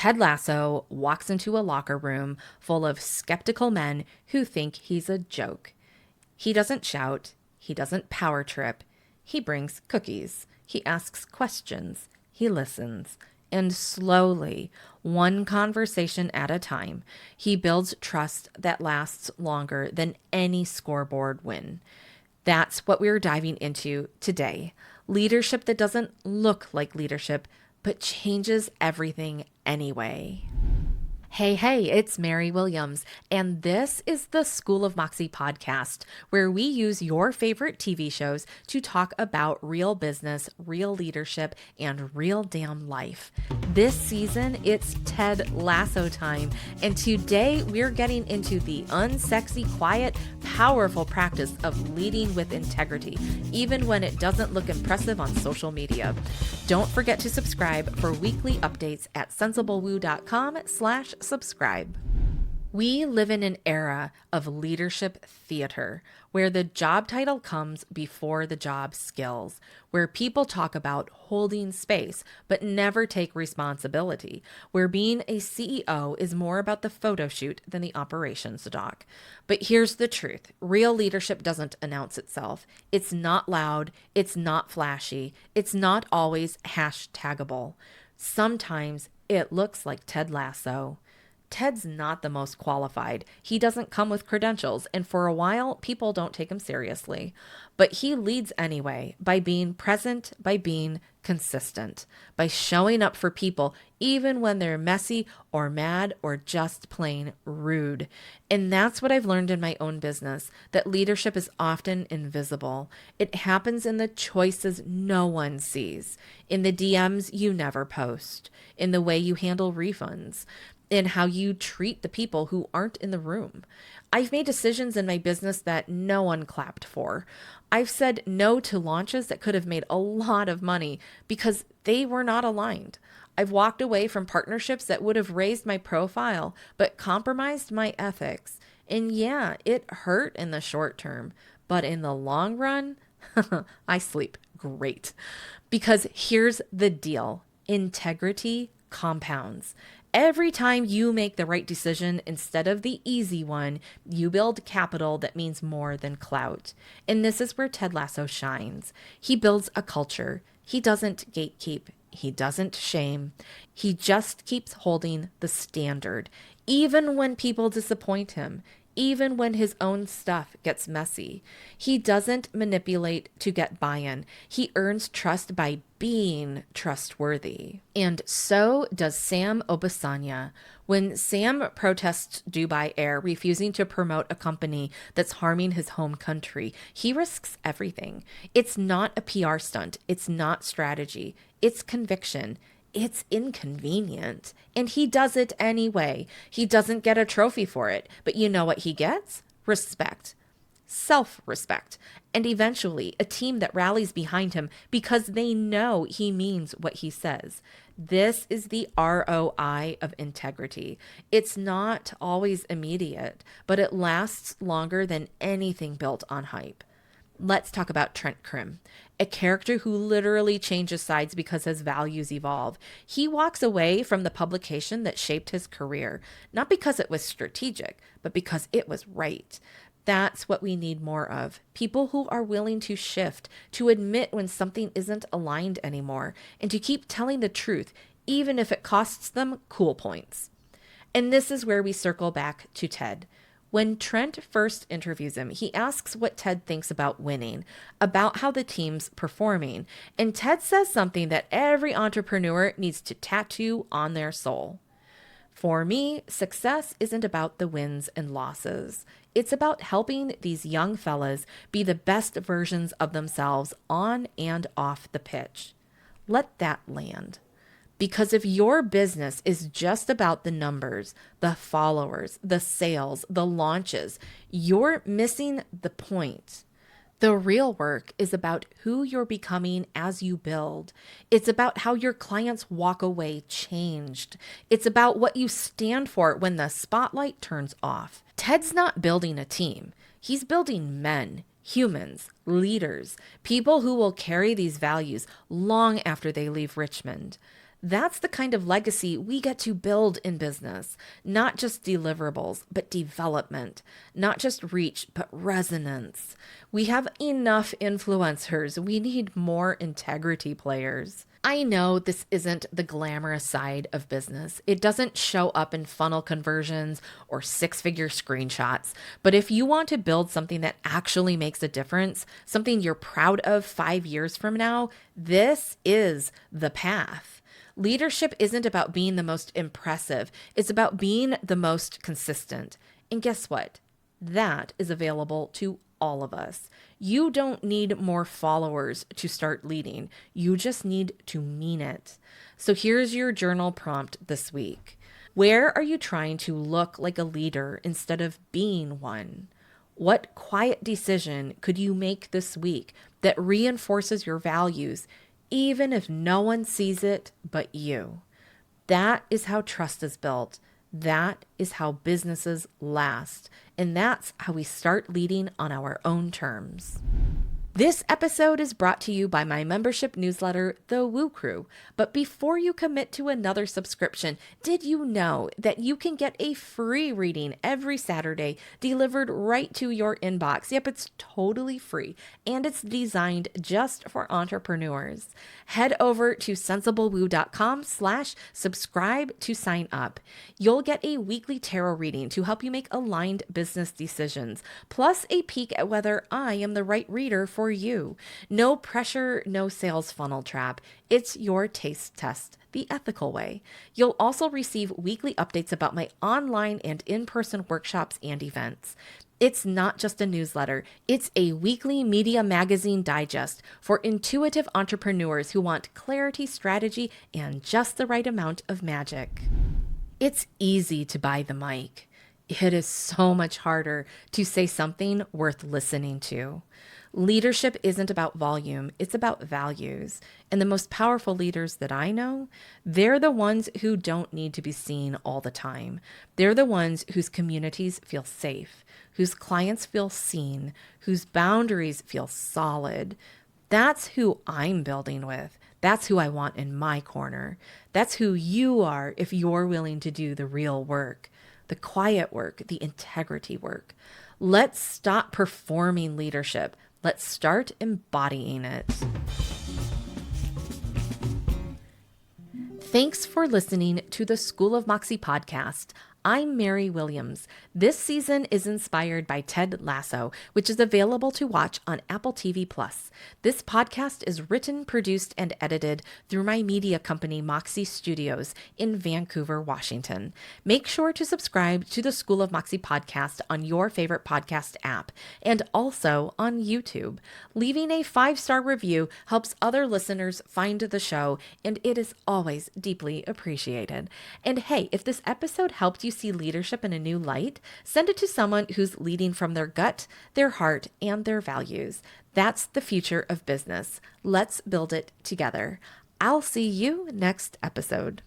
Ted Lasso walks into a locker room full of skeptical men who think he's a joke. He doesn't shout. He doesn't power trip. He brings cookies. He asks questions. He listens. And slowly, one conversation at a time, he builds trust that lasts longer than any scoreboard win. That's what we're diving into today. Leadership that doesn't look like leadership, but changes everything anyway. Hey, it's Mary Williams, and this is the School of Moxie Podcast, where we use your favorite TV shows to talk about real business, real leadership, and real damn life. This season, it's Ted Lasso time, and today we're getting into the unsexy, quiet, powerful practice of leading with integrity, even when it doesn't look impressive on social media. Don't forget to subscribe for weekly updates at sensiblewoo.com/subscribe. We live in an era of leadership theater where the job title comes before the job skills, where people talk about holding space but never take responsibility, where being a CEO is more about the photo shoot than the operations doc. But here's the truth. Real leadership doesn't announce itself. It's not loud. It's not flashy. It's not always hashtagable. Sometimes it looks like Ted Lasso. Ted's not the most qualified. He doesn't come with credentials, and for a while, people don't take him seriously. But he leads anyway, by being present, by being consistent, by showing up for people, even when they're messy or mad or just plain rude. And that's what I've learned in my own business, that leadership is often invisible. It happens in the choices no one sees, in the DMs you never post, in the way you handle refunds, in how you treat the people who aren't in the room. I've made decisions in my business that no one clapped for. I've said no to launches that could have made a lot of money because they were not aligned. I've walked away from partnerships that would have raised my profile but compromised my ethics. And yeah, it hurt in the short term, but in the long run, I sleep great. Because here's the deal. Integrity compounds. Every time you make the right decision instead of the easy one, you build capital that means more than clout. And this is where Ted Lasso shines. He builds a culture. He doesn't gatekeep. He doesn't shame. He just keeps holding the standard, even when people disappoint him. Even when his own stuff gets messy. He doesn't manipulate to get buy-in. He earns trust by being trustworthy. And so does Sam Obasanya. When Sam protests Dubai Air, refusing to promote a company that's harming his home country, he risks everything. It's not a PR stunt. It's not strategy. It's conviction. It's inconvenient, and he does it anyway. He doesn't get a trophy for it, but you know what he gets? Respect, self-respect, and eventually a team that rallies behind him because they know he means what he says. This is the ROI of integrity. It's not always immediate, but it lasts longer than anything built on hype. Let's talk about Trent Crimm, a character who literally changes sides because his values evolve. He walks away from the publication that shaped his career, not because it was strategic, but because it was right. That's what we need more of. People who are willing to shift, to admit when something isn't aligned anymore, and to keep telling the truth, even if it costs them cool points. And this is where we circle back to Ted. When Trent first interviews him, he asks what Ted thinks about winning, about how the team's performing, and Ted says something that every entrepreneur needs to tattoo on their soul. For me, success isn't about the wins and losses. It's about helping these young fellas be the best versions of themselves on and off the pitch. Let that land. Because if your business is just about the numbers, the followers, the sales, the launches, you're missing the point. The real work is about who you're becoming as you build. It's about how your clients walk away changed. It's about what you stand for when the spotlight turns off. Ted's not building a team. He's building men, humans, leaders, people who will carry these values long after they leave Richmond. That's the kind of legacy we get to build in business. Not just deliverables, but development. Not just reach, but resonance. We have enough influencers. We need more integrity players. I know this isn't the glamorous side of business. It doesn't show up in funnel conversions or six-figure screenshots. But if you want to build something that actually makes a difference, something you're proud of 5 years from now, this is the path. Leadership isn't about being the most impressive. It's about being the most consistent. And guess what? That is available to all of us. You don't need more followers to start leading. You just need to mean it. So here's your journal prompt this week. Where are you trying to look like a leader instead of being one? What quiet decision could you make this week that reinforces your values, even if no one sees it but you? That is how trust is built. That is how businesses last. And that's how we start leading on our own terms. This episode is brought to you by my membership newsletter, The Woo Crew. But before you commit to another subscription, did you know that you can get a free reading every Saturday delivered right to your inbox? Yep, it's totally free, and it's designed just for entrepreneurs. Head over to sensiblewoo.com/subscribe to sign up. You'll get a weekly tarot reading to help you make aligned business decisions, plus a peek at whether I am the right reader for you. No pressure, no sales funnel trap. It's your taste test, the ethical way. You'll also receive weekly updates about my online and in-person workshops and events. It's not just a newsletter. It's a weekly media magazine digest for intuitive entrepreneurs who want clarity, strategy, and just the right amount of magic. It's easy to buy the mic. It is so much harder to say something worth listening to. Leadership isn't about volume, it's about values. And the most powerful leaders that I know, they're the ones who don't need to be seen all the time. They're the ones whose communities feel safe, whose clients feel seen, whose boundaries feel solid. That's who I'm building with. That's who I want in my corner. That's who you are if you're willing to do the real work, the quiet work, the integrity work. Let's stop performing leadership. Let's start embodying it. Thanks for listening to the School of Moxie podcast. I'm Mary Williams. This season is inspired by Ted Lasso, which is available to watch on Apple TV+. This podcast is written, produced, and edited through my media company, Moxie Studios, in Vancouver, Washington. Make sure to subscribe to the School of Moxie podcast on your favorite podcast app and also on YouTube. Leaving a 5-star review helps other listeners find the show, and it is always deeply appreciated. And hey, if this episode helped you see leadership in a new light, send it to someone who's leading from their gut, their heart, and their values. That's the future of business. Let's build it together. I'll see you next episode.